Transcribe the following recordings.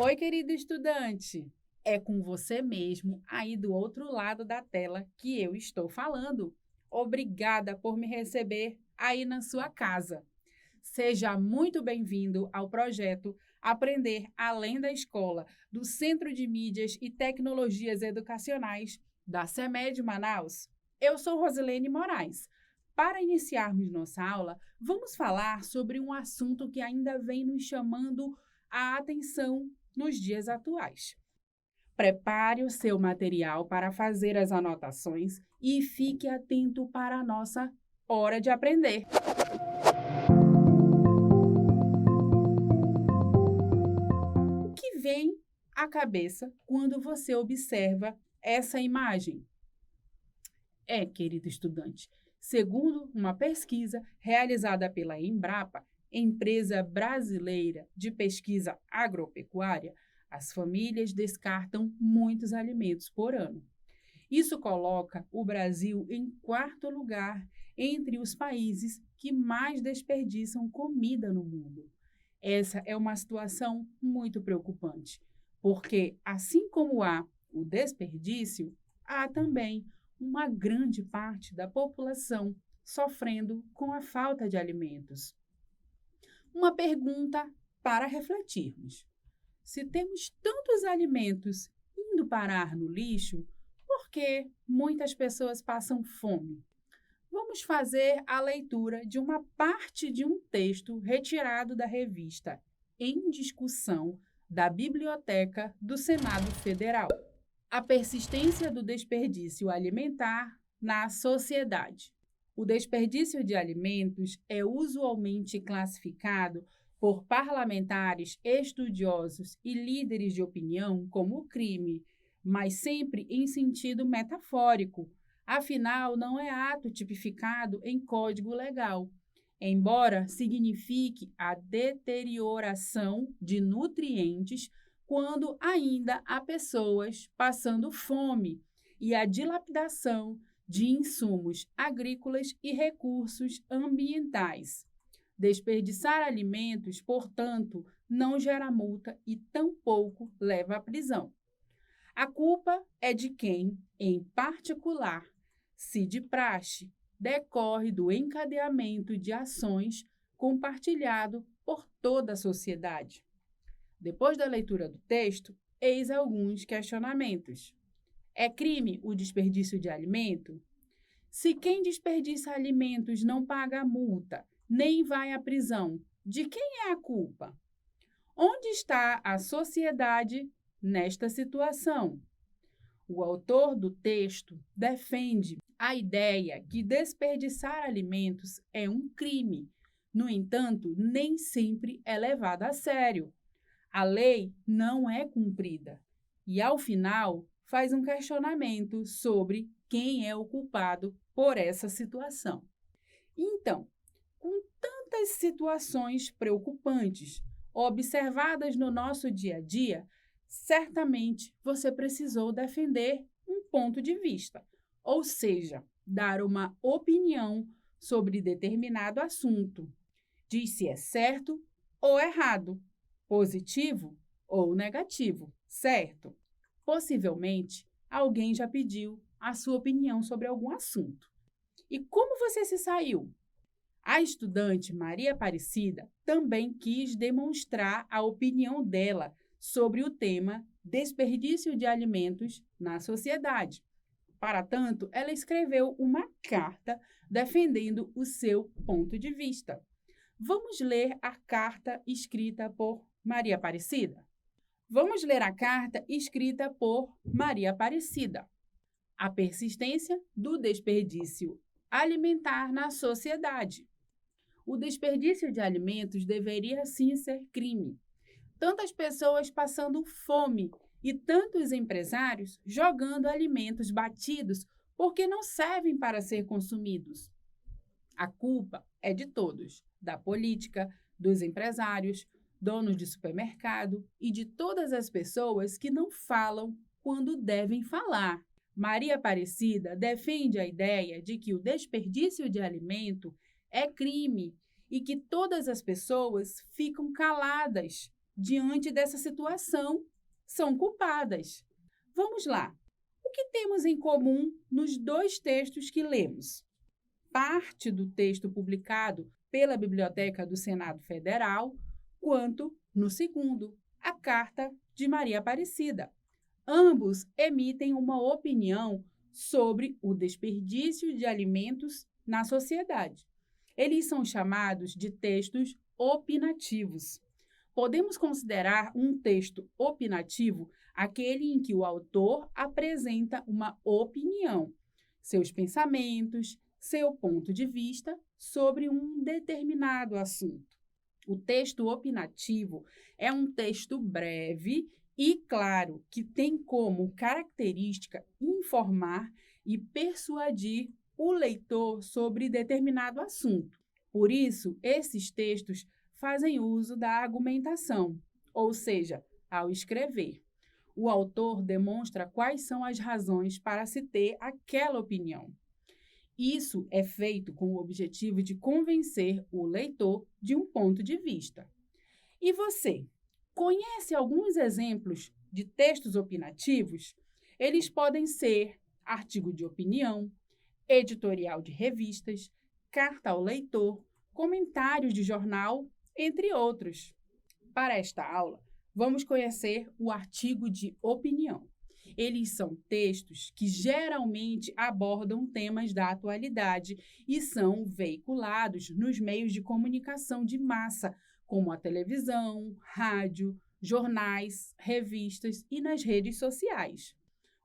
Oi, querido estudante! É com você mesmo, aí do outro lado da tela, que eu estou falando. Obrigada por me receber aí na sua casa. Seja muito bem-vindo ao projeto Aprender Além da Escola, do Centro de Mídias e Tecnologias Educacionais da CEMED Manaus. Eu sou Rosilene Moraes. Para iniciarmos nossa aula, vamos falar sobre um assunto que ainda vem nos chamando a atenção nos dias atuais. Prepare o seu material para fazer as anotações e fique atento para a nossa hora de aprender. O que vem à cabeça quando você observa essa imagem? Querido estudante, segundo uma pesquisa realizada pela Embrapa, empresa brasileira de pesquisa agropecuária, as famílias descartam muitos alimentos por ano. Isso coloca o Brasil em quarto lugar entre os países que mais desperdiçam comida no mundo. Essa é uma situação muito preocupante, porque, assim como há o desperdício, há também uma grande parte da população sofrendo com a falta de alimentos. Uma pergunta para refletirmos. Se temos tantos alimentos indo parar no lixo, por que muitas pessoas passam fome? Vamos fazer a leitura de uma parte de um texto retirado da revista Em Discussão da Biblioteca do Senado Federal. A persistência do desperdício alimentar na sociedade. O desperdício de alimentos é usualmente classificado por parlamentares, estudiosos e líderes de opinião como crime, mas sempre em sentido metafórico. Afinal, não é ato tipificado em código legal, embora signifique a deterioração de nutrientes quando ainda há pessoas passando fome e a dilapidação de insumos agrícolas e recursos ambientais. Desperdiçar alimentos, portanto, não gera multa e tampouco leva à prisão. A culpa é de quem, em particular, se de praxe, decorre do encadeamento de ações compartilhado por toda a sociedade. Depois da leitura do texto, eis alguns questionamentos. É crime o desperdício de alimento? Se quem desperdiça alimentos não paga a multa, nem vai à prisão, de quem é a culpa? Onde está a sociedade nesta situação? O autor do texto defende a ideia que desperdiçar alimentos é um crime. No entanto, nem sempre é levado a sério. A lei não é cumprida e, ao final, faz um questionamento sobre quem é o culpado por essa situação. Então, com tantas situações preocupantes observadas no nosso dia a dia, certamente você precisou defender um ponto de vista, ou seja, dar uma opinião sobre determinado assunto. Diz se é certo ou errado, positivo ou negativo, certo? Possivelmente, alguém já pediu a sua opinião sobre algum assunto. E como você se saiu? A estudante Maria Aparecida também quis demonstrar a opinião dela sobre o tema desperdício de alimentos na sociedade. Para tanto, ela escreveu uma carta defendendo o seu ponto de vista. Vamos ler a carta escrita por Maria Aparecida? Vamos ler a carta escrita por Maria Aparecida. A persistência do desperdício alimentar na sociedade. O desperdício de alimentos deveria sim ser crime. Tantas pessoas passando fome e tantos empresários jogando alimentos batidos porque não servem para ser consumidos. A culpa é de todos, da política, dos empresários, donos de supermercado e de todas as pessoas que não falam quando devem falar. Maria Aparecida defende a ideia de que o desperdício de alimento é crime e que todas as pessoas ficam caladas diante dessa situação, são culpadas. Vamos lá. O que temos em comum nos dois textos que lemos? Parte do texto publicado pela Biblioteca do Senado Federal, quanto no segundo, a Carta de Maria Aparecida. Ambos emitem uma opinião sobre o desperdício de alimentos na sociedade. Eles são chamados de textos opinativos. Podemos considerar um texto opinativo aquele em que o autor apresenta uma opinião, seus pensamentos, seu ponto de vista sobre um determinado assunto. O texto opinativo é um texto breve e claro, que tem como característica informar e persuadir o leitor sobre determinado assunto. Por isso, esses textos fazem uso da argumentação, ou seja, ao escrever, o autor demonstra quais são as razões para se ter aquela opinião. Isso é feito com o objetivo de convencer o leitor de um ponto de vista. E você, conhece alguns exemplos de textos opinativos? Eles podem ser artigo de opinião, editorial de revistas, carta ao leitor, comentários de jornal, entre outros. Para esta aula, vamos conhecer o artigo de opinião. Eles são textos que geralmente abordam temas da atualidade e são veiculados nos meios de comunicação de massa, como a televisão, rádio, jornais, revistas e nas redes sociais.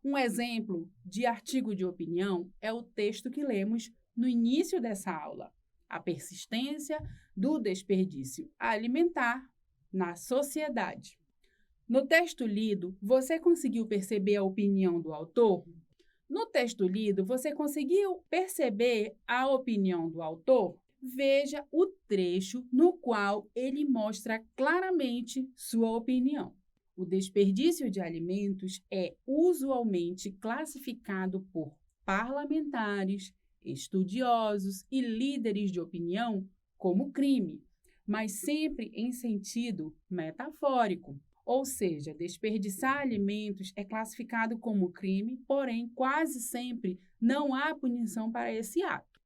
Um exemplo de artigo de opinião é o texto que lemos no início dessa aula, A Persistência do Desperdício Alimentar na Sociedade. No texto lido, você conseguiu perceber a opinião do autor? No texto lido, você conseguiu perceber a opinião do autor? Veja o trecho no qual ele mostra claramente sua opinião. O desperdício de alimentos é usualmente classificado por parlamentares, estudiosos e líderes de opinião como crime, mas sempre em sentido metafórico. Ou seja, desperdiçar alimentos é classificado como crime, porém, quase sempre não há punição para esse ato.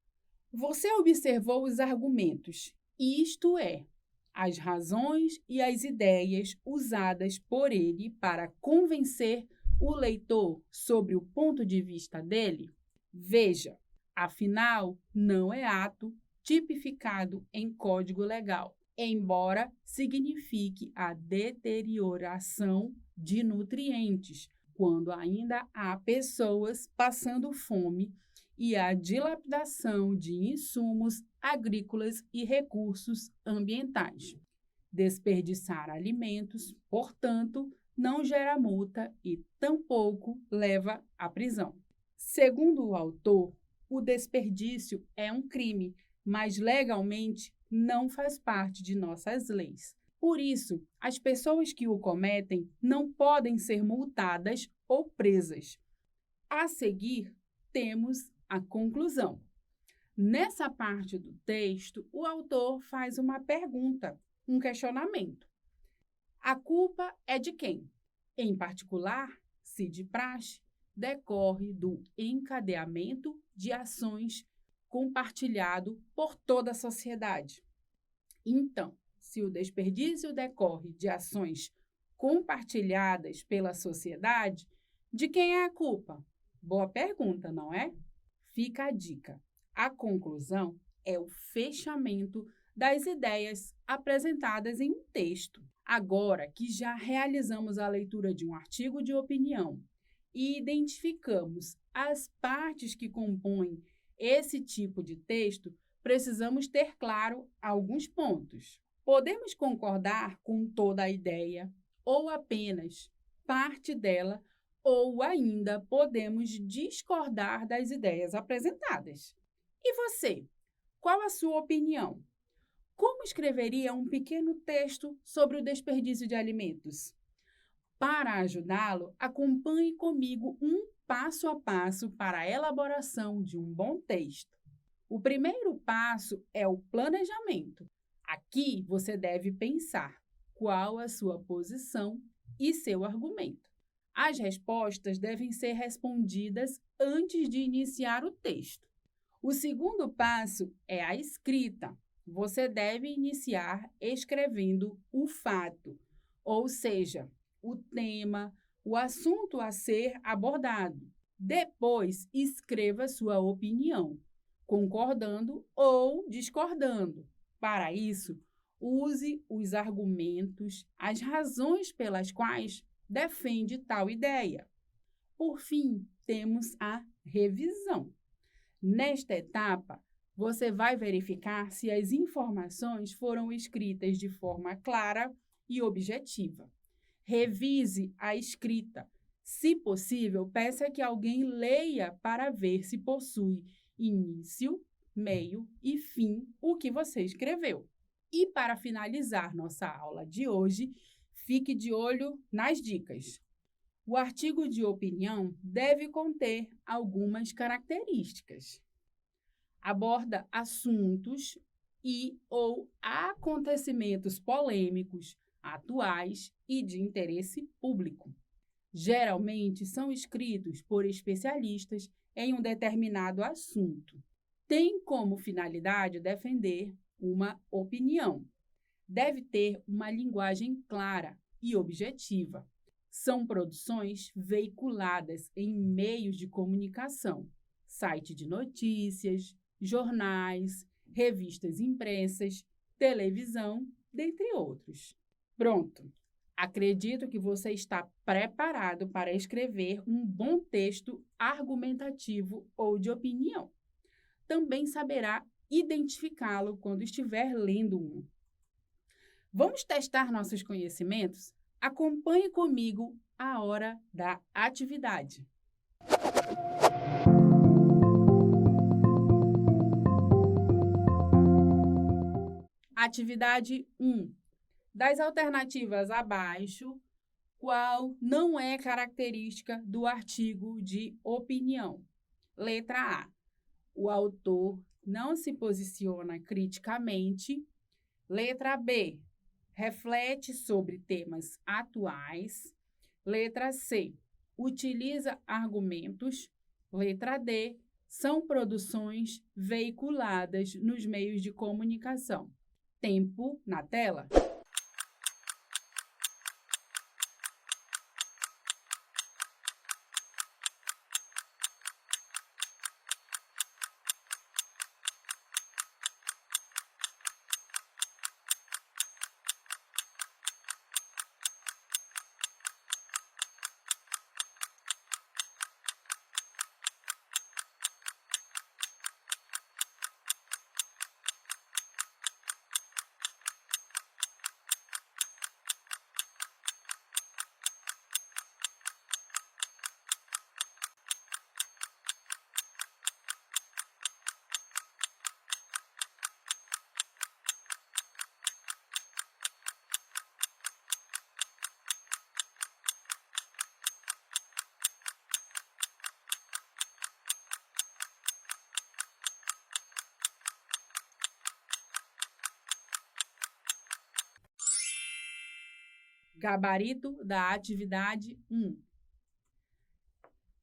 Você observou os argumentos, isto é, as razões e as ideias usadas por ele para convencer o leitor sobre o ponto de vista dele? Veja, afinal, não é ato tipificado em código legal, embora signifique a deterioração de nutrientes, quando ainda há pessoas passando fome, e a dilapidação de insumos agrícolas e recursos ambientais. Desperdiçar alimentos, portanto, não gera multa e tampouco leva à prisão. Segundo o autor, o desperdício é um crime, mas legalmente não faz parte de nossas leis. Por isso, as pessoas que o cometem não podem ser multadas ou presas. A seguir, temos a conclusão. Nessa parte do texto, o autor faz uma pergunta, um questionamento. A culpa é de quem? Em particular, se de praxe, decorre do encadeamento de ações compartilhado por toda a sociedade. Então, se o desperdício decorre de ações compartilhadas pela sociedade, de quem é a culpa? Boa pergunta, não é? Fica a dica. A conclusão é o fechamento das ideias apresentadas em um texto. Agora que já realizamos a leitura de um artigo de opinião e identificamos as partes que compõem esse tipo de texto, precisamos ter claro alguns pontos. Podemos concordar com toda a ideia ou apenas parte dela, ou ainda podemos discordar das ideias apresentadas. E você? Qual a sua opinião? Como escreveria um pequeno texto sobre o desperdício de alimentos? Para ajudá-lo, acompanhe comigo um passo a passo para a elaboração de um bom texto. O primeiro passo é o planejamento. Aqui você deve pensar qual a sua posição e seu argumento. As respostas devem ser respondidas antes de iniciar o texto. O segundo passo é a escrita. Você deve iniciar escrevendo o fato, ou seja, o tema, o assunto a ser abordado. Depois, escreva sua opinião, concordando ou discordando. Para isso, use os argumentos, as razões pelas quais defende tal ideia. Por fim, temos a revisão. Nesta etapa, você vai verificar se as informações foram escritas de forma clara e objetiva. Revise a escrita. Se possível, peça que alguém leia para ver se possui início, meio e fim o que você escreveu. E para finalizar nossa aula de hoje, fique de olho nas dicas. O artigo de opinião deve conter algumas características. Aborda assuntos e ou acontecimentos polêmicos, atuais e de interesse público. Geralmente são escritos por especialistas em um determinado assunto. Tem como finalidade defender uma opinião. Deve ter uma linguagem clara e objetiva. São produções veiculadas em meios de comunicação, site de notícias, jornais, revistas impressas, televisão, dentre outros. Pronto! Acredito que você está preparado para escrever um bom texto argumentativo ou de opinião. Também saberá identificá-lo quando estiver lendo um. Vamos testar nossos conhecimentos? Acompanhe comigo a hora da atividade. Atividade 1. Das alternativas abaixo, qual não é característica do artigo de opinião? Letra A. O autor não se posiciona criticamente. Letra B. Reflete sobre temas atuais. Letra C. Utiliza argumentos. Letra D. São produções veiculadas nos meios de comunicação. Tempo na tela. Gabarito da atividade 1.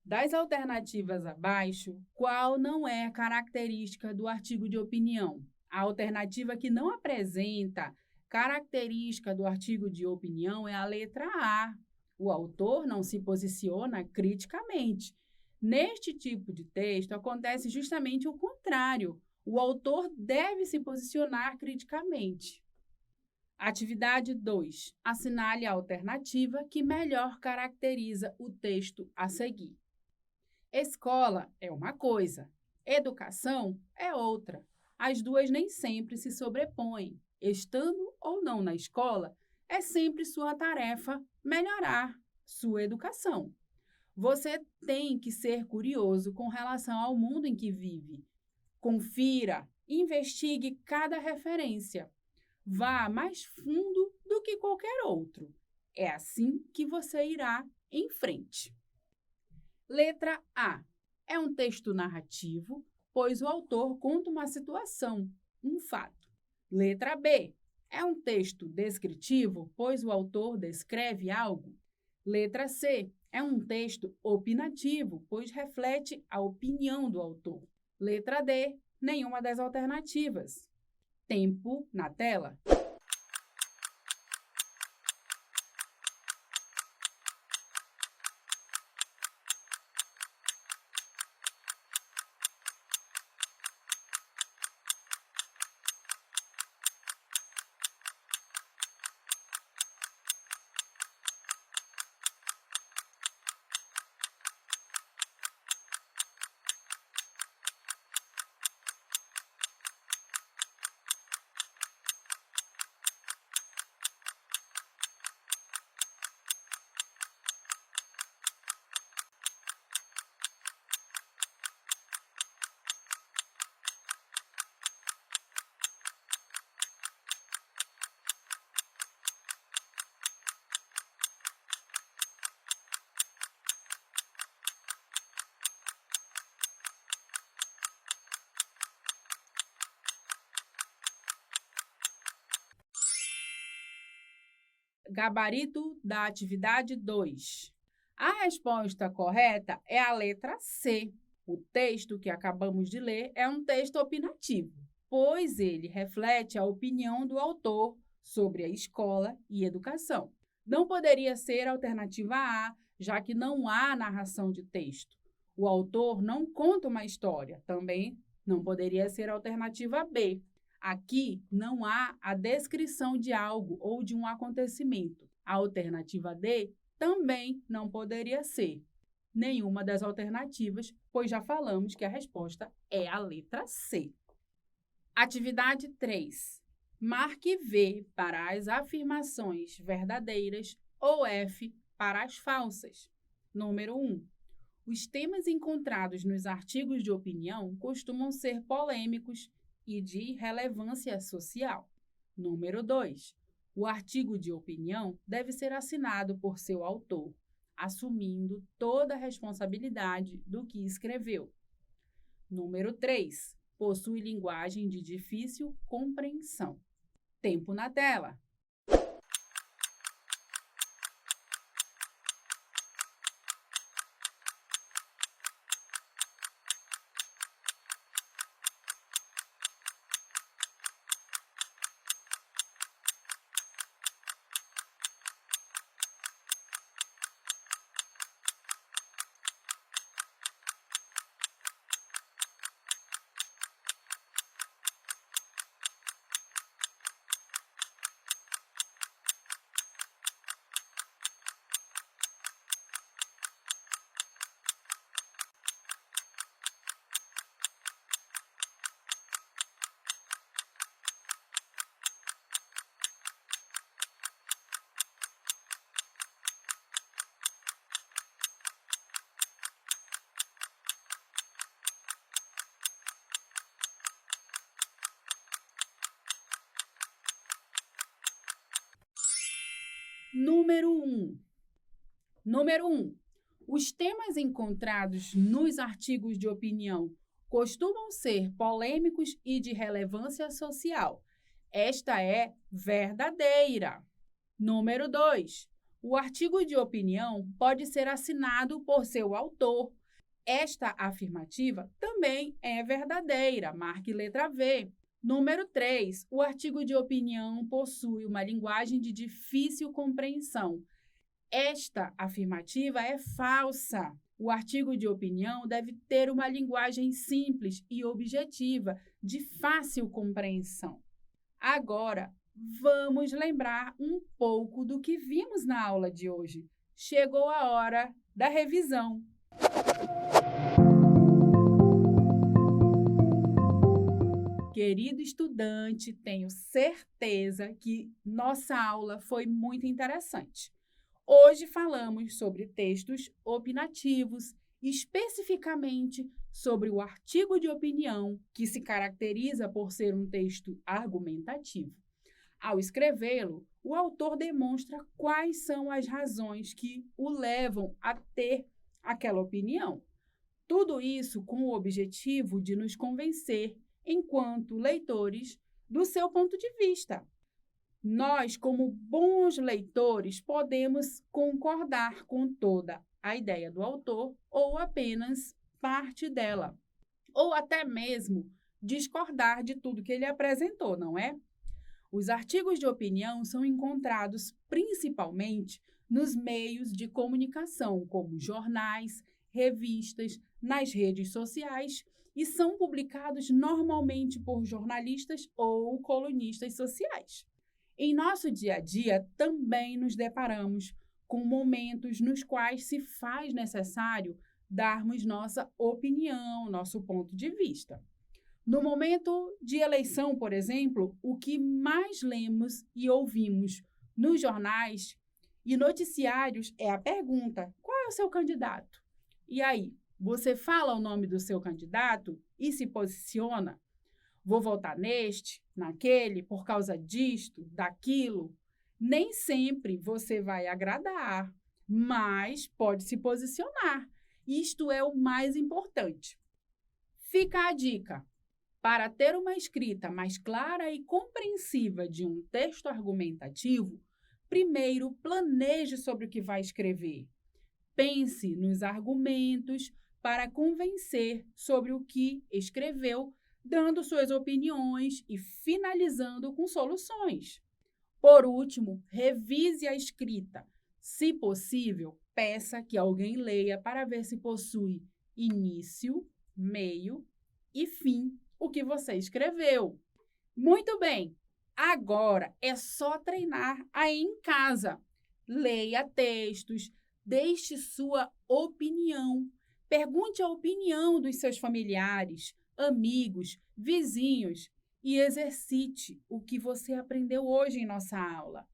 Das alternativas abaixo, qual não é característica do artigo de opinião? A alternativa que não apresenta característica do artigo de opinião é a letra A. O autor não se posiciona criticamente. Neste tipo de texto, acontece justamente o contrário. O autor deve se posicionar criticamente. Atividade 2. Assinale a alternativa que melhor caracteriza o texto a seguir. Escola é uma coisa, educação é outra. As duas nem sempre se sobrepõem. Estando ou não na escola, é sempre sua tarefa melhorar sua educação. Você tem que ser curioso com relação ao mundo em que vive. Confira, investigue cada referência. Vá mais fundo do que qualquer outro. É assim que você irá em frente. Letra A. É um texto narrativo, pois o autor conta uma situação, um fato. Letra B. É um texto descritivo, pois o autor descreve algo? Letra C. É um texto opinativo, pois reflete a opinião do autor. Letra D. Nenhuma das alternativas. Tempo na tela. Gabarito da atividade 2. A resposta correta é a letra C. O texto que acabamos de ler é um texto opinativo, pois ele reflete a opinião do autor sobre a escola e educação. Não poderia ser a alternativa A, já que não há narração de texto. O autor não conta uma história. Também não poderia ser a alternativa B. Aqui não há a descrição de algo ou de um acontecimento. A alternativa D também não poderia ser nenhuma das alternativas, pois já falamos que a resposta é a letra C. Atividade 3. Marque V para as afirmações verdadeiras ou F para as falsas. Número 1. Os temas encontrados nos artigos de opinião costumam ser polêmicos e de relevância social. Número 2. O artigo de opinião deve ser assinado por seu autor, assumindo toda a responsabilidade do que escreveu. Número 3. Possui linguagem de difícil compreensão. Tempo na tela. Número 1. Os temas encontrados nos artigos de opinião costumam ser polêmicos e de relevância social. Esta é verdadeira. Número 2. O artigo de opinião pode ser assinado por seu autor. Esta afirmativa também é verdadeira. Marque letra V. Número 3. O artigo de opinião possui uma linguagem de difícil compreensão. Esta afirmativa é falsa. O artigo de opinião deve ter uma linguagem simples e objetiva, de fácil compreensão. Agora, vamos lembrar um pouco do que vimos na aula de hoje. Chegou a hora da revisão. Querido estudante, tenho certeza que nossa aula foi muito interessante. Hoje falamos sobre textos opinativos, especificamente sobre o artigo de opinião, que se caracteriza por ser um texto argumentativo. Ao escrevê-lo, o autor demonstra quais são as razões que o levam a ter aquela opinião. Tudo isso com o objetivo de nos convencer, enquanto leitores, do seu ponto de vista. Nós, como bons leitores, podemos concordar com toda a ideia do autor ou apenas parte dela, ou até mesmo discordar de tudo que ele apresentou, não é? Os artigos de opinião são encontrados principalmente nos meios de comunicação, como jornais, revistas, nas redes sociais, e são publicados normalmente por jornalistas ou colunistas sociais. Em nosso dia a dia, também nos deparamos com momentos nos quais se faz necessário darmos nossa opinião, nosso ponto de vista. No momento de eleição, por exemplo, o que mais lemos e ouvimos nos jornais e noticiários é a pergunta: qual é o seu candidato? E aí, você fala o nome do seu candidato e se posiciona? Vou votar neste, naquele, por causa disto, daquilo? Nem sempre você vai agradar, mas pode se posicionar. Isto é o mais importante. Fica a dica. Para ter uma escrita mais clara e compreensiva de um texto argumentativo, primeiro planeje sobre o que vai escrever. Pense nos argumentos para convencer sobre o que escreveu, dando suas opiniões e finalizando com soluções. Por último, revise a escrita. Se possível, peça que alguém leia para ver se possui início, meio e fim o que você escreveu. Muito bem, agora é só treinar aí em casa. Leia textos, deixe sua opinião. Pergunte a opinião dos seus familiares, amigos, vizinhos e exercite o que você aprendeu hoje em nossa aula.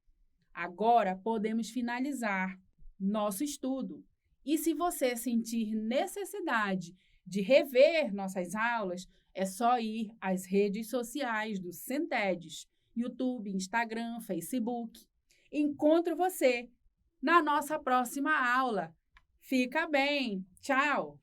Agora podemos finalizar nosso estudo. E se você sentir necessidade de rever nossas aulas, é só ir às redes sociais do Centedes, YouTube, Instagram, Facebook. Encontro você na nossa próxima aula. Fica bem. Tchau!